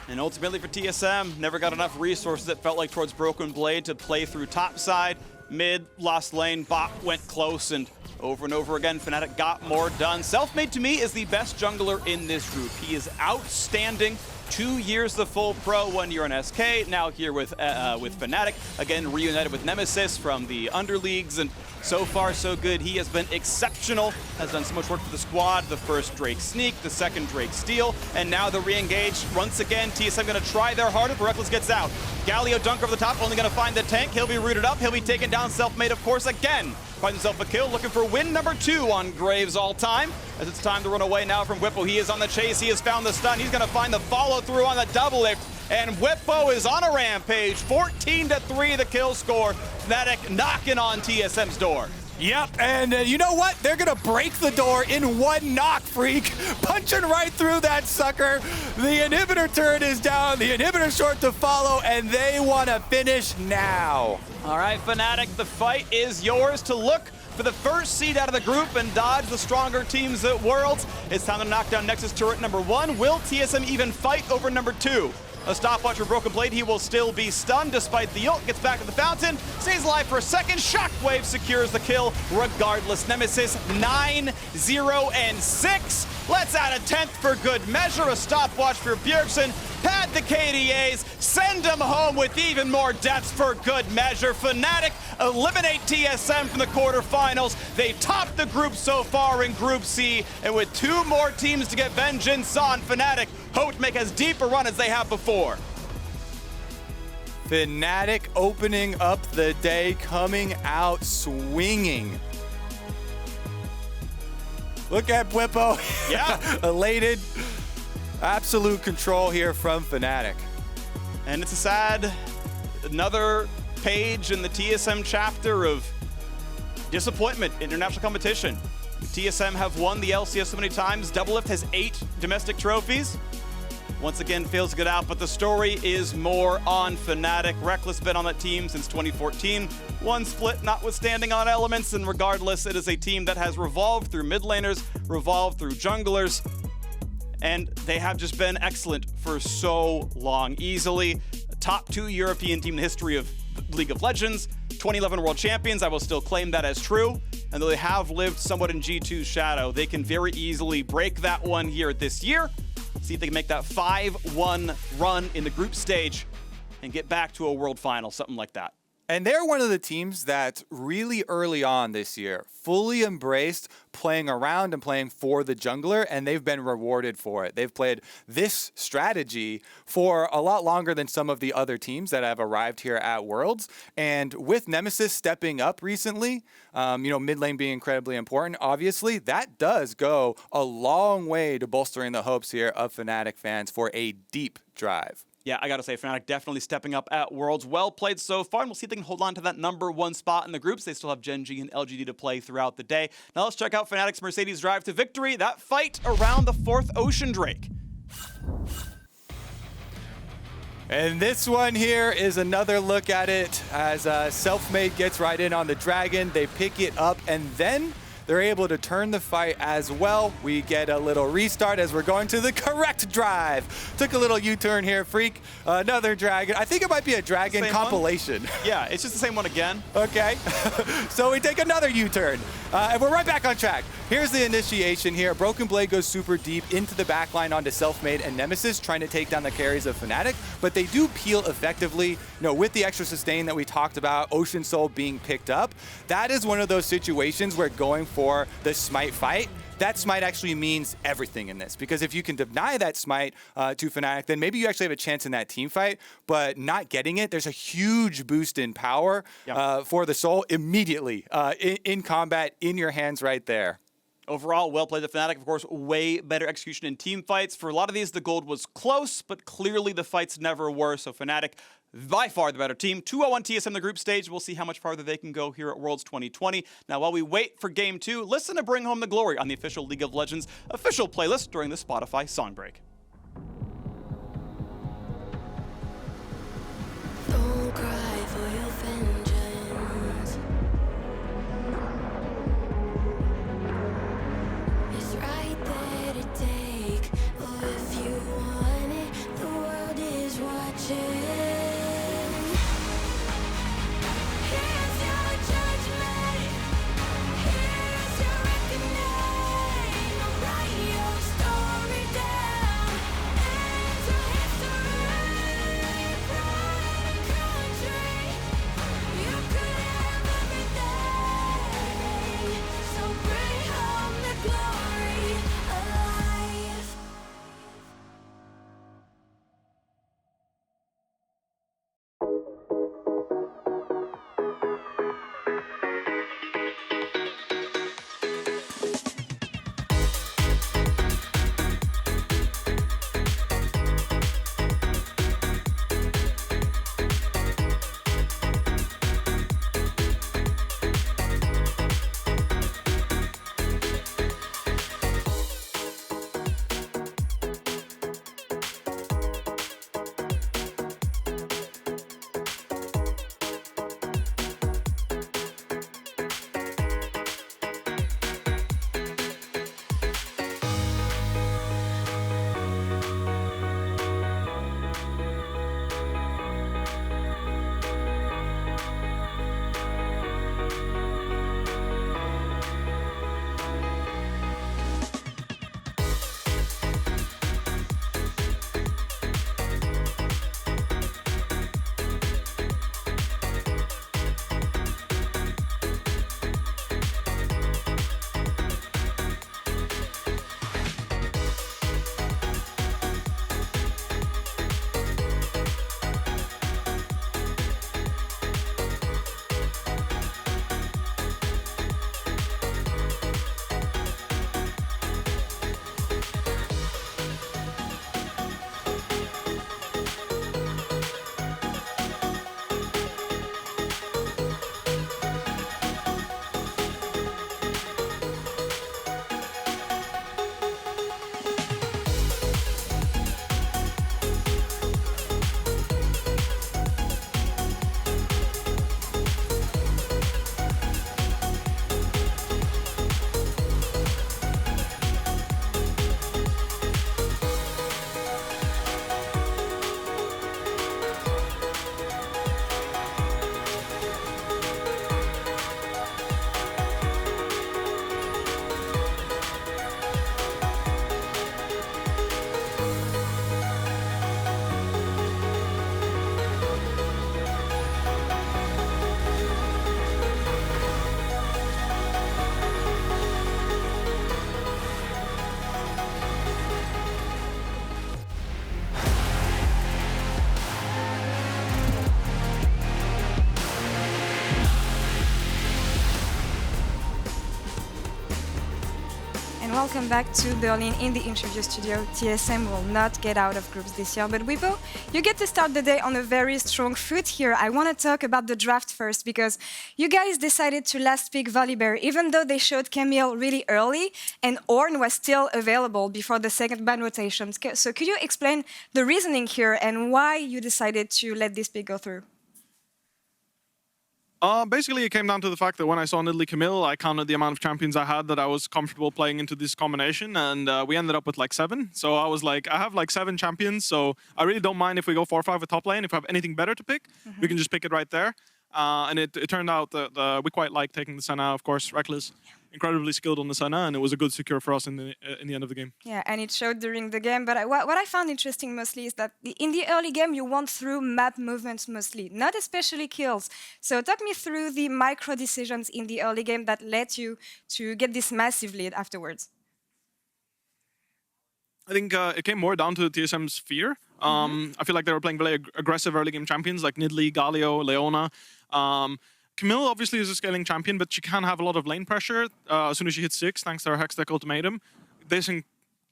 And ultimately for TSM, never got enough resources, it felt like, towards Broken Blade to play through top side. Mid, lost lane, bot went close, and over again, Fnatic got more done. Selfmade, to me, is the best jungler in this group. He is outstanding 2 years the full pro, 1 year on SK, now here with Fnatic, again reunited with Nemesis from the underleagues, and so far so good. He has been exceptional, has done so much work for the squad. The first Drake sneak, the second Drake steal, and now the re-engage. Once again, TSM gonna try their hardest, but Rekkles gets out. Galio dunk over the top, only gonna find the tank. He'll be rooted up, he'll be taken down. Selfmade, of course, again. Finds himself a kill, looking for win number 2 on Graves all time. As it's time to run away now from Bwipo. He is on the chase, he has found the stun. He's gonna find the follow through on the Doublelift. And Bwipo is on a rampage. 14-3 the kill score. Fnatic knocking on TSM's door. Yep, and you know what? They're gonna break the door in one knock, Freak. Punching right through that sucker. The inhibitor turret is down, the inhibitor short to follow, and they wanna finish now. All right, Fnatic, the fight is yours to look for the first seed out of the group and dodge the stronger teams at Worlds. It's time to knock down Nexus turret number 1. Will TSM even fight over number 2? A stopwatch for Broken Blade, he will still be stunned despite the ult, gets back to the fountain, stays alive for a second, Shockwave secures the kill regardless. Nemesis 9-0-6. Let's add a 10th for good measure, a stopwatch for Bjergsen, pad the KDAs, send them home with even more deaths for good measure. Fnatic eliminate TSM from the quarterfinals. They top the group so far in Group C, and with 2 more teams to get vengeance on, Fnatic hope to make as deep a run as they have before. Fnatic opening up the day, coming out swinging. Look at Bwipo. Yeah. Elated. Absolute control here from Fnatic. And it's a sad, another page in the TSM chapter of disappointment in international competition. TSM have won the LCS so many times. Doublelift has 8 domestic trophies. Once again, fails to get out, but the story is more on Fnatic. Rekkles been on that team since 2014. One split notwithstanding on elements, and regardless, it is a team that has revolved through mid laners, revolved through junglers, and they have just been excellent for so long. Easily a top 2 European team in the history of League of Legends, 2011 world champions. I will still claim that as true. And though they have lived somewhat in G2's shadow, they can very easily break that one here this year. See if they can make that 5-1 run in the group stage and get back to a world final, something like that. And they're one of the teams that really early on this year fully embraced playing around and playing for the jungler, and they've been rewarded for it. They've played this strategy for a lot longer than some of the other teams that have arrived here at Worlds. And with Nemesis stepping up recently, mid lane being incredibly important, obviously, that does go a long way to bolstering the hopes here of Fnatic fans for a deep drive. Yeah, I gotta say, Fnatic definitely stepping up at Worlds. Well played so far, and we'll see if they can hold on to that number 1 spot in the groups. They still have Gen G and LGD to play throughout the day. Now let's check out Fnatic's Mercedes drive to victory. That fight around the 4th Ocean Drake. And this one here is another look at it as Selfmade gets right in on the dragon. They pick it up, and then they're able to turn the fight as well. We get a little restart as we're going to the correct drive. Took a little U-turn here, Freak. Another dragon. I think it might be a dragon compilation. Yeah, it's just the same one again. Okay. So we take another U-turn. And we're right back on track. Here's the initiation here. Broken Blade goes super deep into the backline onto Selfmade and Nemesis, trying to take down the carries of Fnatic. But they do peel effectively, with the extra sustain that we talked about, Ocean Soul being picked up. That is one of those situations where going for the smite fight, that smite actually means everything in this, because if you can deny that smite to Fnatic, then maybe you actually have a chance in that team fight, but not getting it, there's a huge boost in power for the Soul immediately in combat, in your hands right there. Overall, well played the Fnatic. Of course, way better execution in team fights. For a lot of these, the gold was close, but clearly the fights never were. So Fnatic, by far the better team. 2-0 on TSM the group stage. We'll see how much farther they can go here at Worlds 2020. Now, while we wait for Game 2, listen to Bring Home the Glory on the official League of Legends official playlist during the Spotify song break. Don't cry for your vengeance. It's right there to take. Oh, if you want it, the world is watching. Here's your judgment. Here's your reckoning. Write your story down. welcome back to Berlin in the interview studio. TSM will not get out of groups this year, but Bwipo, you get to start the day on a very strong foot here. I want to talk about the draft first because you guys decided to last pick Volibear, even though they showed Camille really early and Ornn was still available before the second ban rotation. So could you explain the reasoning here and why you decided to let this pick go through? Basically, it came down to the fact that when I saw Nidalee Camille, I counted the amount of champions I had that I was comfortable playing into this combination, and we ended up with like 7. So I was like, I have like 7 champions, so I really don't mind if we go 4-5 with top lane. If I have anything better to pick, we can just pick it right there. And it turned out that we quite liked taking the Senna, of course. Rekkles, incredibly skilled on the Senna, and it was a good secure for us in the end of the game. Yeah, and it showed during the game. But what I found interesting mostly is that in the early game, you won through map movements mostly, not especially kills. So talk me through the micro decisions in the early game that led you to get this massive lead afterwards. I think it came more down to TSM's fear. I feel like they were playing very aggressive early game champions like Nidalee, Galio, Leona. Camille obviously is a scaling champion, but she can have a lot of lane pressure as soon as she hits 6, thanks to her Hextech ultimatum. This in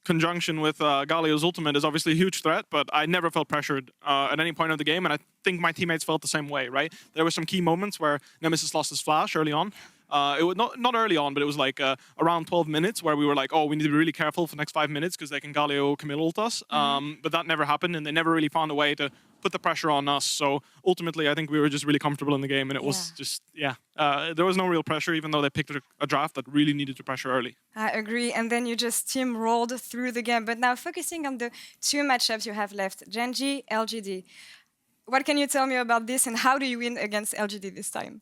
conjunction with Galio's ultimate is obviously a huge threat, but I never felt pressured at any point of the game, and I think my teammates felt the same way, right? There were some key moments where Nemesis lost his flash early on. It was not early on, but it was like around 12 minutes where we were like, oh, we need to be really careful for the next 5 minutes because they can Galio Camille ult us. But that never happened, and they never really found a way to put the pressure on us. So ultimately, I think we were just really comfortable in the game, and it was just, there was no real pressure, even though they picked a draft that really needed to pressure early. I agree, and then you just steamrolled through the game. But now focusing on the 2 matchups you have left, Genji, LGD. What can you tell me about this, and how do you win against LGD this time?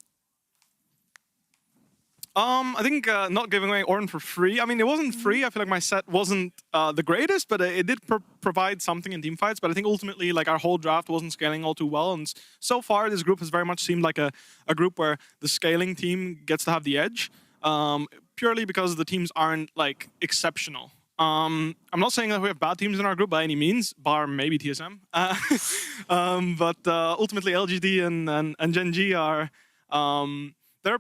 I think not giving away Ornn for free. I mean, it wasn't free. I feel like my set wasn't the greatest, but it did provide something in teamfights. But I think ultimately, like, our whole draft wasn't scaling all too well. And so far, this group has very much seemed like a group where the scaling team gets to have the edge, purely because the teams aren't, like, exceptional. I'm not saying that we have bad teams in our group by any means, bar maybe TSM. But ultimately, LGD and Genji are... they're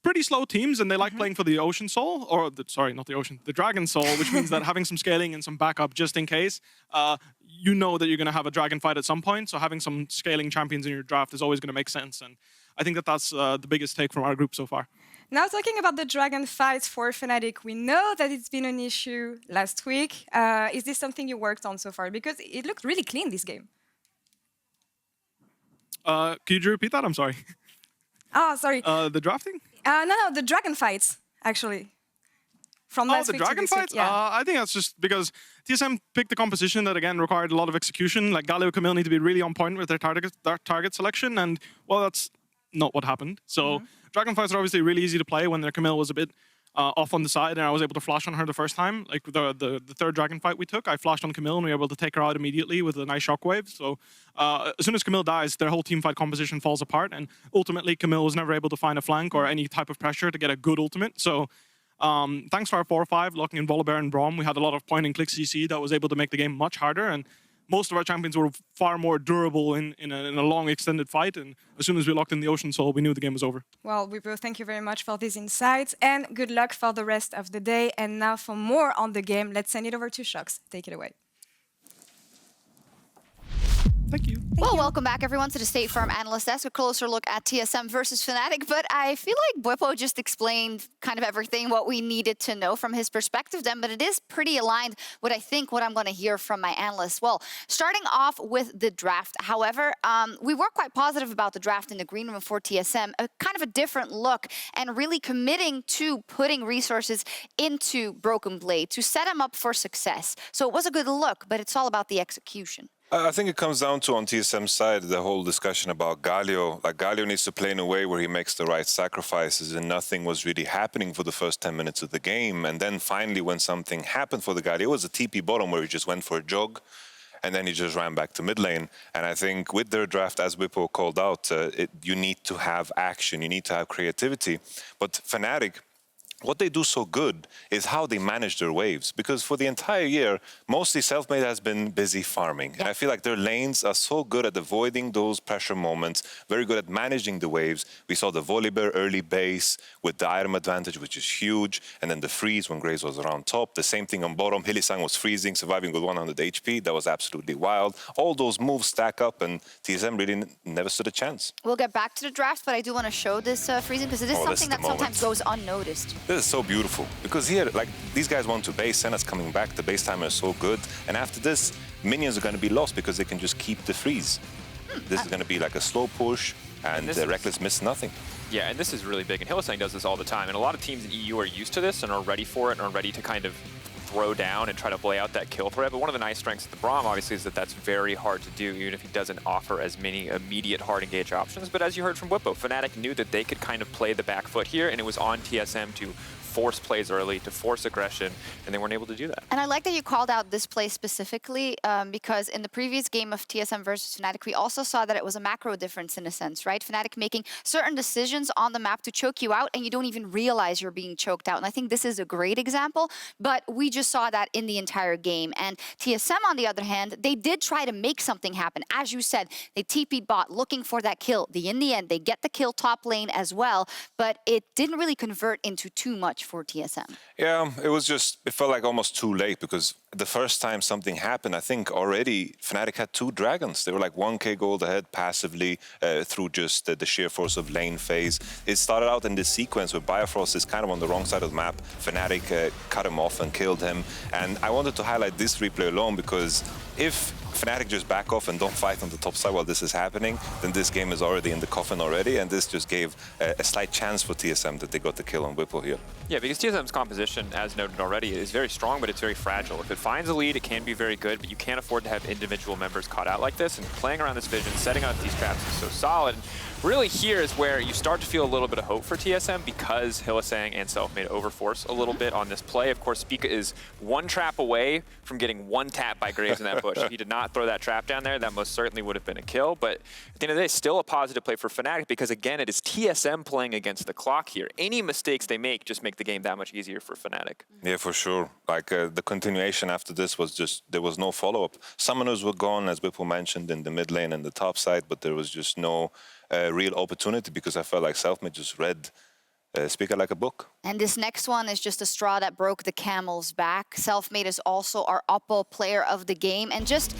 pretty slow teams, and they like playing for the Ocean Soul, or the Dragon Soul, which means that having some scaling and some backup just in case, you know that you're going to have a dragon fight at some point, so having some scaling champions in your draft is always going to make sense, and I think that that's the biggest take from our group so far. Now talking about the dragon fights for Fnatic, we know that it's been an issue last week. Is this something you worked on so far? Because it looked really clean this game. Could you repeat that? I'm sorry. Oh, sorry. The drafting? No, the dragon fights, actually. From last week the dragon to this fights? week, yeah. I think that's just because TSM picked a composition that, again, required a lot of execution. Like, Galio and Camille need to be really on point with their target selection, and, well, that's not what happened. So, dragon fights are obviously really easy to play when their Camille was a bit off on the side, and I was able to flash on her the first time. Like, the third dragon fight we took, I flashed on Camille, and we were able to take her out immediately with a nice shockwave. So, as soon as Camille dies, their whole team fight composition falls apart, and ultimately, Camille was never able to find a flank or any type of pressure to get a good ultimate. So, thanks to our 4-5, locking in Volibear and Braum, we had a lot of point-and-click CC that was able to make the game much harder, and most of our champions were far more durable in a long, extended fight, and as soon as we locked in the Ocean Soul, we knew the game was over. Well, Bwipo, thank you very much for these insights, and good luck for the rest of the day. And now for more on the game, let's send it over to Shox. Take it away. Thank you. Well, welcome back, everyone, to the State Farm Analyst Desk. A closer look at TSM versus Fnatic. But I feel like Bwipo just explained kind of everything, what we needed to know from his perspective then. But it is pretty aligned with, I think, what I'm going to hear from my analysts. Well, starting off with the draft, however, we were quite positive about the draft in the green room for TSM. Kind of a different look and really committing to putting resources into Broken Blade to set him up for success. So it was a good look, but it's all about the execution. I think it comes down to, on TSM's side, the whole discussion about Galio. Like, Galio needs to play in a way where he makes the right sacrifices, and nothing was really happening for the first 10 minutes of the game. And then finally, when something happened for the Galio, it was a TP bottom where he just went for a jog, and then he just ran back to mid lane. And I think with their draft, as Bwipo called out, you need to have action, you need to have creativity. But Fnatic, what they do so good is how they manage their waves. Because for the entire year, mostly Selfmade has been busy farming. And I feel like their lanes are so good at avoiding those pressure moments, very good at managing the waves. We saw the Volibear early base with the item advantage, which is huge. And then the freeze when Graves was around top. The same thing on bottom. Hylissang was freezing, surviving with 100 HP. That was absolutely wild. All those moves stack up, and TSM really never stood a chance. We'll get back to the draft, but I do want to show this freezing because it is something that sometimes goes unnoticed. This is so beautiful because here, like, these guys want to base. Senna's coming back. The base timer is so good. And after this, minions are going to be lost because they can just keep the freeze. This is going to be like a slow push, and Rekkles missed nothing. Yeah, and this is really big, and Hylissang does this all the time. And a lot of teams in EU are used to this and are ready for it and are ready to kind of throw down and try to play out that kill threat. But one of the nice strengths of the Braum, obviously, is that that's very hard to do, even if he doesn't offer as many immediate hard engage options. But as you heard from Bwipo, Fnatic knew that they could kind of play the back foot here, and it was on TSM to force plays early, to force aggression, and they weren't able to do that. And I like that you called out this play specifically because in the previous game of TSM versus Fnatic, we also saw that it was a macro difference in a sense, right? Fnatic making certain decisions on the map to choke you out, and you don't even realize you're being choked out. And I think this is a great example, but we just saw that in the entire game. And TSM, on the other hand, they did try to make something happen. As you said, they TP'd bot looking for that kill. In the end, they get the kill top lane as well, but it didn't really convert into too much for TSM. Yeah, it felt like almost too late because the first time something happened, I think already Fnatic had 2 dragons. They were like 1k gold ahead passively through just the sheer force of lane phase. It started out in this sequence where Biofrost is kind of on the wrong side of the map. Fnatic cut him off and killed him. And I wanted to highlight this replay alone because if Fnatic just back off and don't fight on the top side while this is happening, then this game is already in the coffin already, and this just gave a slight chance for TSM that they got the kill on Bwipo here. Yeah, because TSM's composition, as noted already, is very strong, but it's very fragile. If it finds a lead, it can be very good, but you can't afford to have individual members caught out like this, and playing around this vision, setting out these traps is so solid. And really here is where you start to feel a little bit of hope for TSM because Hylissang and Selfmade overforce a little bit on this play. Of course, Spica is 1 trap away from getting 1 tap by Graves in that bush. If he did not throw that trap down there, that most certainly would have been a kill. But at the end of the day, still a positive play for Fnatic because, again, it is TSM playing against the clock here. Any mistakes they make just make the game that much easier for Fnatic. Yeah, for sure. Like the continuation after this was just, there was no follow-up. Summoners were gone, as Bwipo mentioned, in the mid lane and the top side, but there was just no real opportunity because I felt like Selfmade just read Spica like a book. And this next one is just a straw that broke the camel's back. Selfmade is also our Oppo player of the game. And just,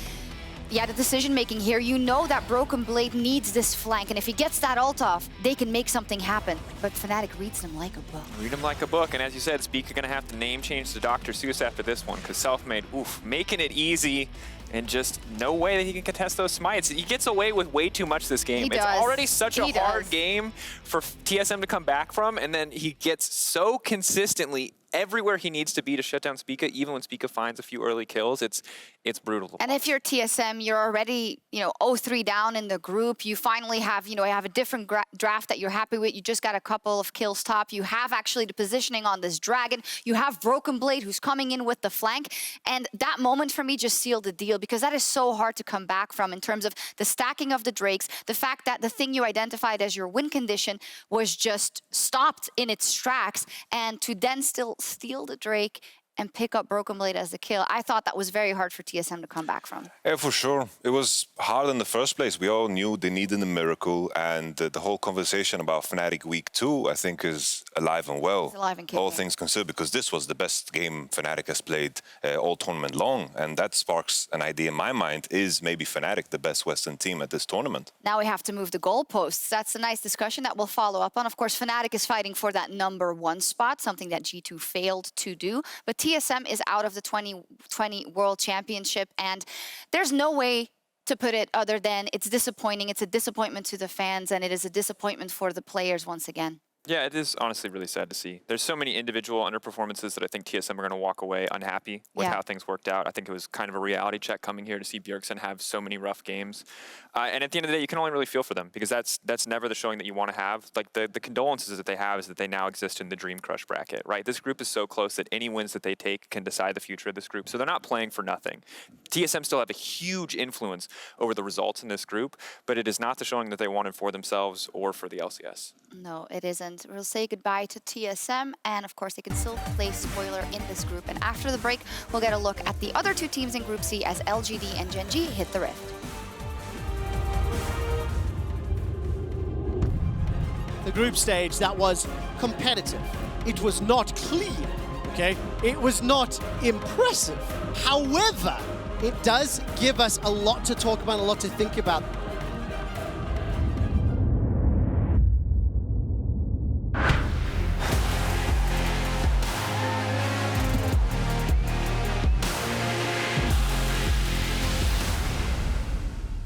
yeah, the decision-making here, you know that Broken Blade needs this flank. And if he gets that ult off, they can make something happen. But Fnatic reads them like a book. Read them like a book. And as you said, Spica going to have to name change to Dr. Seuss after this one because Selfmade, oof, making it easy. And just no way that he can contest those smites. He gets away with way too much this game. It's already such a hard game for TSM to come back from, and then he gets so consistently everywhere he needs to be to shut down Spica, even when Spica finds a few early kills. It's brutal. And if you're TSM, you're already, 0-3 down in the group. You finally have, you have a different draft that you're happy with. You just got a couple of kills top. You have actually the positioning on this dragon. You have Broken Blade who's coming in with the flank. And that moment for me just sealed the deal because that is so hard to come back from in terms of the stacking of the Drakes, the fact that the thing you identified as your win condition was just stopped in its tracks, and to then still steal the Drake and pick up Broken Blade as the kill. I thought that was very hard for TSM to come back from. Yeah, for sure. It was hard in the first place. We all knew they needed a miracle, and the whole conversation about Fnatic Week 2, I think, is alive and well. It's alive and kicking. All things considered, because this was the best game Fnatic has played all tournament long, and that sparks an idea in my mind, is maybe Fnatic the best Western team at this tournament? Now we have to move the goalposts. That's a nice discussion that we'll follow up on. Of course, Fnatic is fighting for that #1 spot, something that G2 failed to do, but TSM is out of the 2020 World Championship, and there's no way to put it other than it's disappointing. It's a disappointment to the fans, and it is a disappointment for the players once again. Yeah, it is honestly really sad to see. There's so many individual underperformances that I think TSM are going to walk away unhappy with how things worked out. I think it was kind of a reality check coming here to see Bjergsen have so many rough games. And at the end of the day, you can only really feel for them because that's never the showing that you want to have. Like the condolences that they have is that they now exist in the Dream Crush bracket, right? This group is so close that any wins that they take can decide the future of this group. So they're not playing for nothing. TSM still have a huge influence over the results in this group, but it is not the showing that they wanted for themselves or for the LCS. No, it isn't. and we'll say goodbye to TSM, and of course they can still play spoiler in this group. And after the break, we'll get a look at the other two teams in Group C as LGD and Gen G hit the Rift. The group stage that was competitive. It was not clean, okay? It was not impressive. However, it does give us a lot to talk about, a lot to think about.